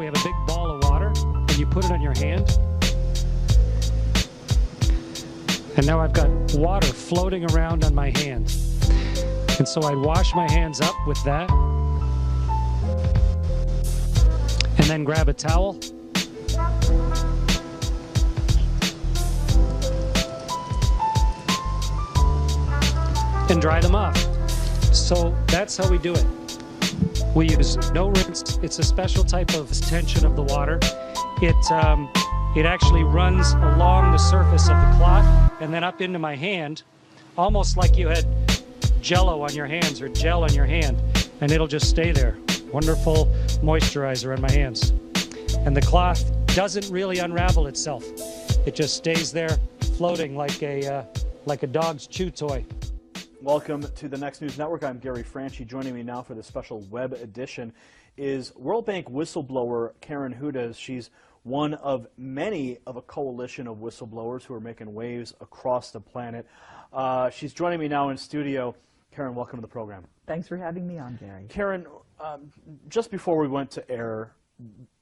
we have a big ball of water, and you put it on your hand. And now I've got water floating around on my hand. And so I'd wash my hands up with that. And then grab a towel. And dry them off. So that's how we do it. We use no rinse. It's a special type of tension of the water. It actually runs along the surface of the cloth and then up into my hand, almost like you had Jello on your hands or gel on your hand, and it'll just stay there. Wonderful moisturizer on my hands. And the cloth doesn't really unravel itself. It just stays there floating like a dog's chew toy. Welcome to the Next News Network. I'm Gary Franchi. Joining me now for the special web edition is World Bank whistleblower Karen Hudes. She's one of many of a coalition of whistleblowers who are making waves across the planet. She's joining me now in studio. Karen, welcome to the program. Thanks for having me on, Gary. Karen, just before we went to air,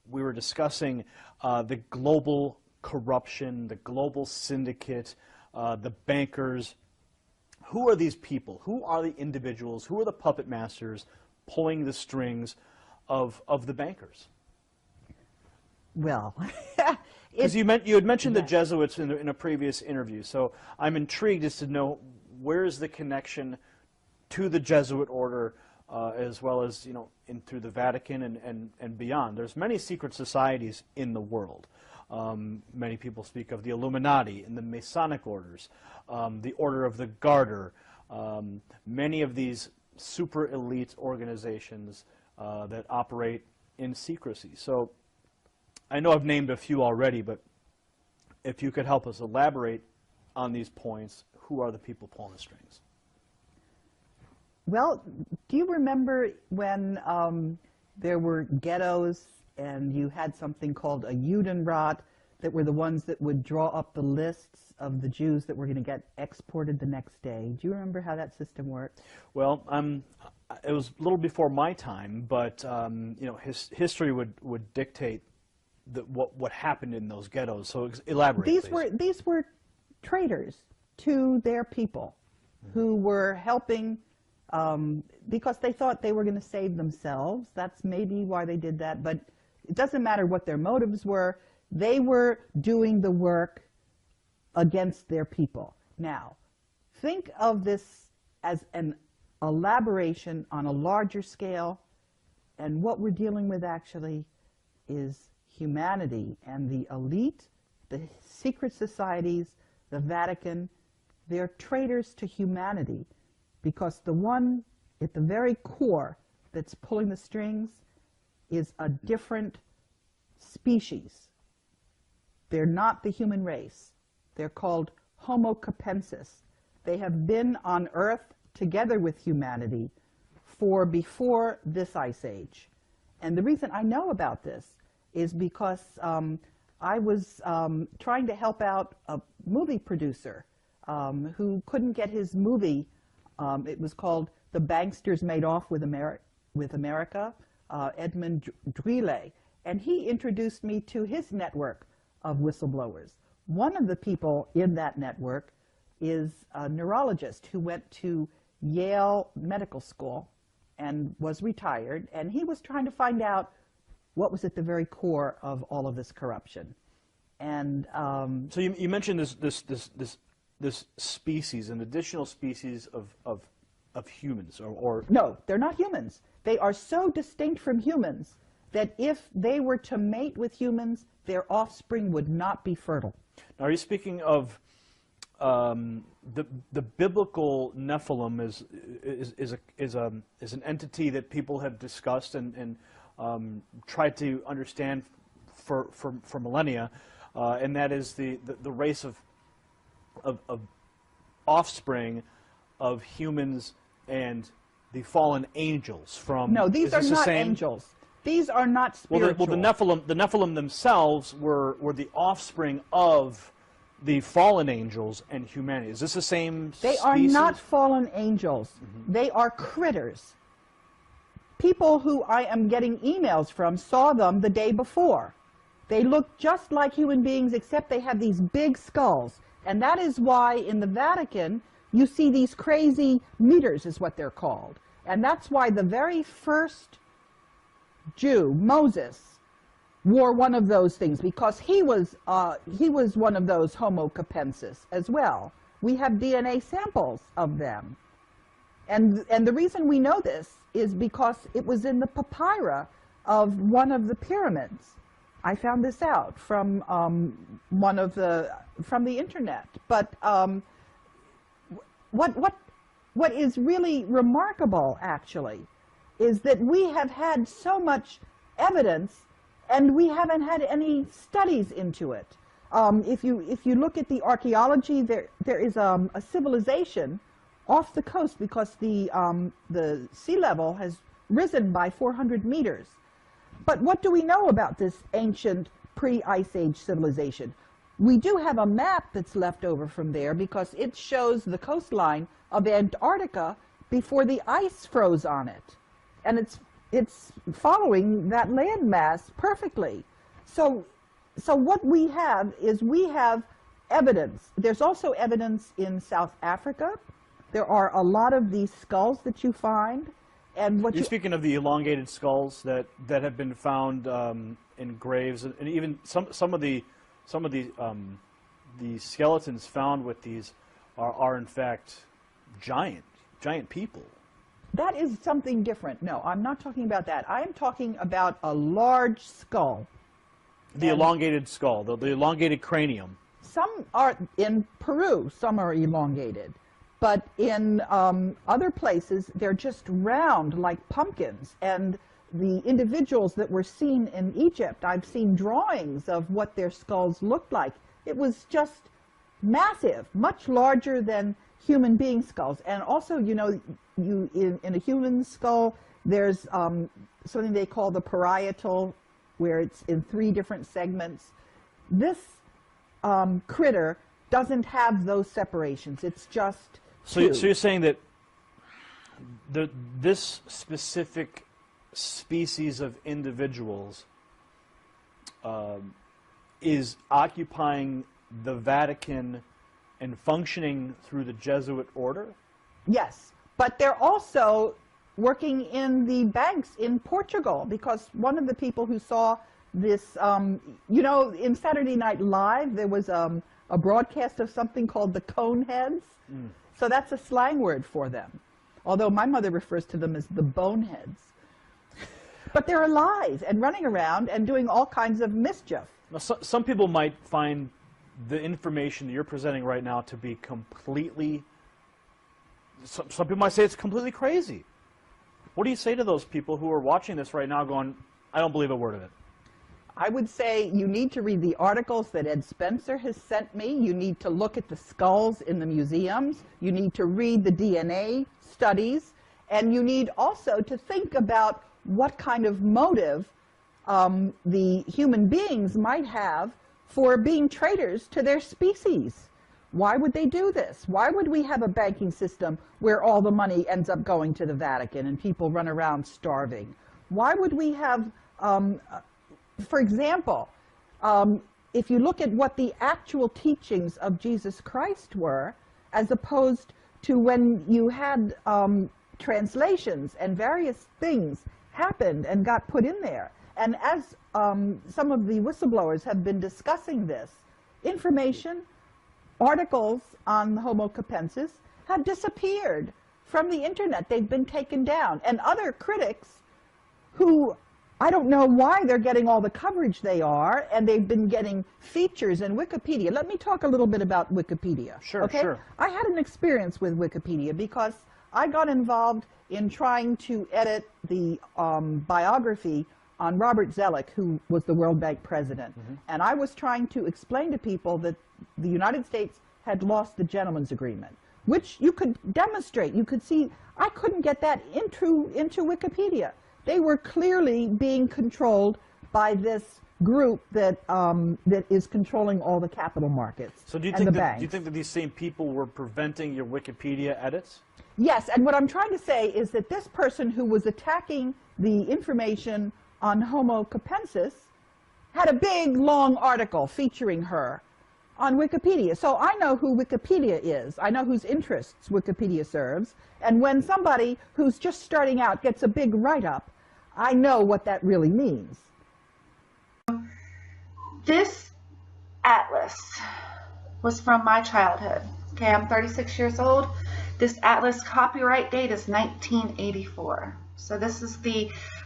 we were discussing the global corruption, the global syndicate, the bankers. Who are these people? Who are the individuals? Who are the puppet masters pulling the strings of the bankers? Well, because you had mentioned the Jesuits in a previous interview, so I'm intrigued as to know where's the connection to the Jesuit order, as well as through the Vatican and beyond. There's many secret societies in the world. Many people speak of the Illuminati and the Masonic orders, the Order of the Garter, many of these super elite organizations that operate in secrecy. So I know I've named a few already, but if you could help us elaborate on these points, who are the people pulling the strings? Well, do you remember when there were ghettos and you had something called a Judenrat that were the ones that would draw up the lists of the Jews that were going to get exported the next day? Do you remember how that system worked? Well, it was a little before my time, but history would dictate what happened in those ghettos. So elaborate. These were traitors to their people who were helping because they thought they were going to save themselves. That's maybe why they did that, but it doesn't matter what their motives were. They were doing the work against their people. Now, think of this as an elaboration on a larger scale, and what we're dealing with actually is humanity and the elite, the secret societies, the Vatican. They're traitors to humanity, because the one at the very core that's pulling the strings is a different species. They're not the human race. They're called Homo capensis. They have been on Earth together with humanity for before this ice age. And the reason I know about this is because I was trying to help out a movie producer who couldn't get his movie. It was called The Banksters Made Off with America, Edmund Drille. And he introduced me to his network of whistleblowers. One of the people in that network is a neurologist who went to Yale Medical School and was retired, and he was trying to find out what was at the very core of all of this corruption. And so you mentioned this species, an additional species of humans, or no, they're not humans. They are so distinct from humans that if they were to mate with humans, their offspring would not be fertile. Now, are you speaking of the biblical Nephilim is an entity that people have discussed and tried to understand for millennia, and that is the race of offspring of humans and the fallen angels from. No, these are not angels. These are not spiritual. Well, the Nephilim themselves were the offspring of the fallen angels and humanity. Is this the same species? They are not fallen angels. Mm-hmm. They are critters. people who I am getting emails from saw them the day before. They look just like human beings, except they have these big skulls. And that is why in the Vatican, you see these crazy meters, is what they're called. And that's why the very first Jew, Moses, wore one of those things, because he was one of those Homo capensis as well. We have DNA samples of them. And the reason we know this is because it was in the papyri of one of the pyramids. I found this out from from the internet. But what is really remarkable, actually, is that we have had so much evidence, and we haven't had any studies into it. If you look at the archaeology, there is a civilization off the coast, because the sea level has risen by 400 meters. But what do we know about this ancient pre-Ice Age civilization? We do have a map that's left over from there, because it shows the coastline of Antarctica before the ice froze on it. And it's following that landmass perfectly. So what we have is we have evidence. There's also evidence in South Africa. There are a lot of these skulls that you find. And what You're speaking of the elongated skulls that have been found in graves, and even some of the skeletons found with these are in fact giant people. That is something different. No, I'm not talking about that. I am talking about a large skull. The elongated skull, the elongated cranium. Some are in Peru, some are elongated. But in other places, they're just round like pumpkins. And the individuals that were seen in Egypt, I've seen drawings of what their skulls looked like. It was just massive, much larger than human being skulls. And also, you know, in a human skull, there's something they call the parietal, where it's in 3 different segments. This critter doesn't have those separations. It's just so you're saying that this specific species of individuals is occupying the Vatican and functioning through the Jesuit order? Yes, but they're also working in the banks in Portugal, because one of the people who saw this, you know, in Saturday Night Live, there was a broadcast of something called the Coneheads. So that's a slang word for them, although my mother refers to them as the boneheads. But they're alive and running around and doing all kinds of mischief. Now, some people might find the information that you're presenting right now to be completely, some people might say it's completely crazy. What do you say to those people who are watching this right now going, I don't believe a word of it? I would say you need to read the articles that Ed Spencer has sent me. You need to look at the skulls in the museums. You need to read the DNA studies. And you need also to think about what kind of motive the human beings might have for being traitors to their species. Why would they do this? Why would we have a banking system where all the money ends up going to the Vatican and people run around starving? Why would we have, for example, if you look at what the actual teachings of Jesus Christ were, as opposed to when you had translations and various things happened and got put in there. And as some of the whistleblowers have been discussing this, information, articles on Homo capensis have disappeared from the internet. They've been taken down. And other critics who, I don't know why they're getting all the coverage they are, and they've been getting features in Wikipedia. Let me talk a little bit about Wikipedia. Sure, okay? sure. I had an experience with Wikipedia because I got involved in trying to edit the biography on Robert Zoellick, who was the World Bank president. And I was trying to explain to people that the United States had lost the gentleman's agreement, which you could demonstrate. You could see, I couldn't get that into Wikipedia. They were clearly being controlled by this group that that is controlling all the capital markets So do you and the think banks. do you think that these same people were preventing your Wikipedia edits? Yes, and what I'm trying to say is that this person who was attacking the information on Homo capensis had a big, long article featuring her on Wikipedia. So I know who Wikipedia is. I know whose interests Wikipedia serves. And when somebody who's just starting out gets a big write-up, I know what that really means. This atlas was from my childhood. Okay, I'm 36 years old. This atlas copyright date is 1984. So this is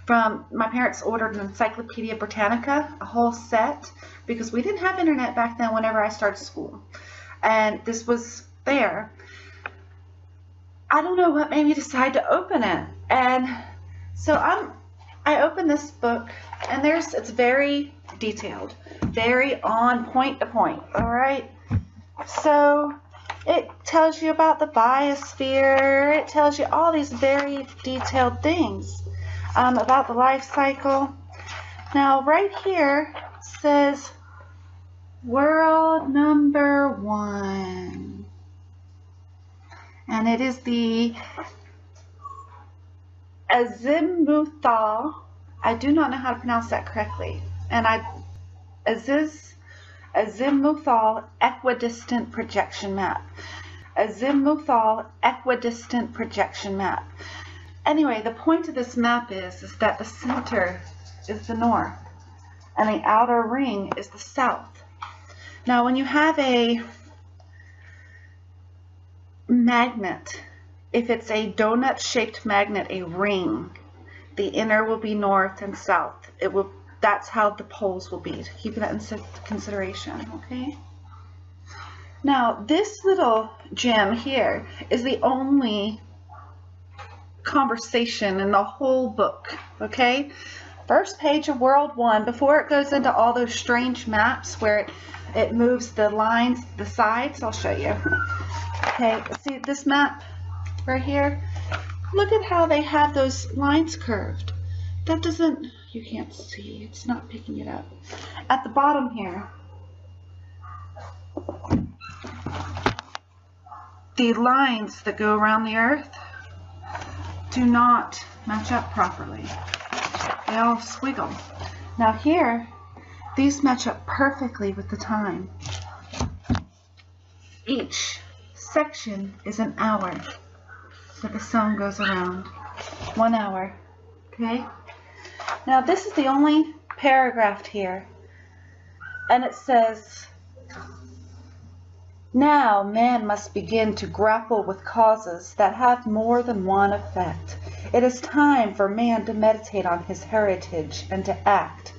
from my parents ordered an Encyclopedia Britannica, a whole set, because we didn't have internet back then whenever I started school. And this was there. I don't know what made me decide to open it. And so I opened this book, and it's very detailed, very on point to point, all right? So it tells you about the biosphere. It tells you all these very detailed things about the life cycle. Now, right here says world number 1. And it is the azimuthal. I do not know how to pronounce that correctly. And azimuthal equidistant projection map. Azimuthal equidistant projection map. Anyway, the point of this map is that the center is the north and the outer ring is the south. Now, when you have a magnet, if it's a donut-shaped magnet, a ring, the inner will be north and south. That's how the poles will be. Keep that in consideration, okay? Now, this little gem here is the only conversation in the whole book, okay? First page of World 1, before it goes into all those strange maps where it moves the lines, the sides, I'll show you. Okay, see this map right here? Look at how they have those lines curved. That doesn't, you can't see, it's not picking it up. At the bottom here, the lines that go around the earth do not match up properly. They all squiggle. Now here, these match up perfectly with the time. Each section is an hour that the sun goes around. 1 hour, okay? Now this is the only paragraph here, and it says, now man must begin to grapple with causes that have more than one effect. It is time for man to meditate on his heritage and to act,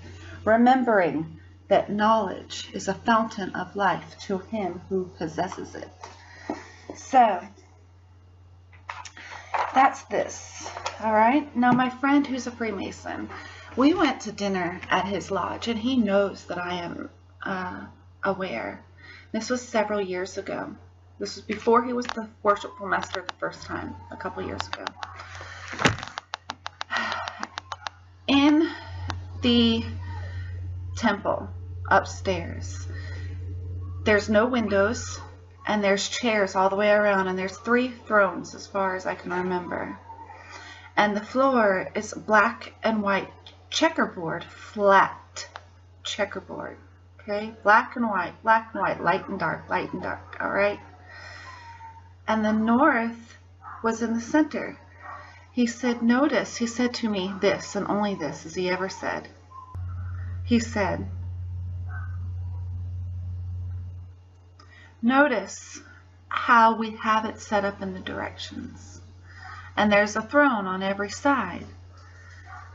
remembering that knowledge is a fountain of life to him who possesses it. So, that's this, all right? Now, my friend who's a Freemason, we went to dinner at his lodge, and he knows that I am aware. This was several years ago. This was before he was the worshipful master the first time, a couple years ago. In the temple upstairs, there's no windows, and there's chairs all the way around, and there's 3 thrones as far as I can remember. And the floor is black and white checkerboard, flat checkerboard. Okay, black and white, light and dark, all right? And the north was in the center. He said, notice, he said to me this, and only this, as he ever said. He said, notice how we have it set up in the directions. And there's a throne on every side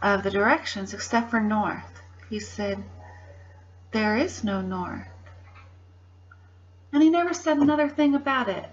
of the directions except for north. He said, there is no north. And he never said another thing about it.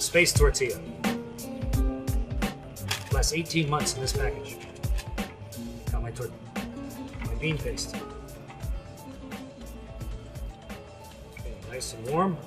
space tortilla. Lasts 18 months in this package. Got my bean paste. Okay, nice and warm.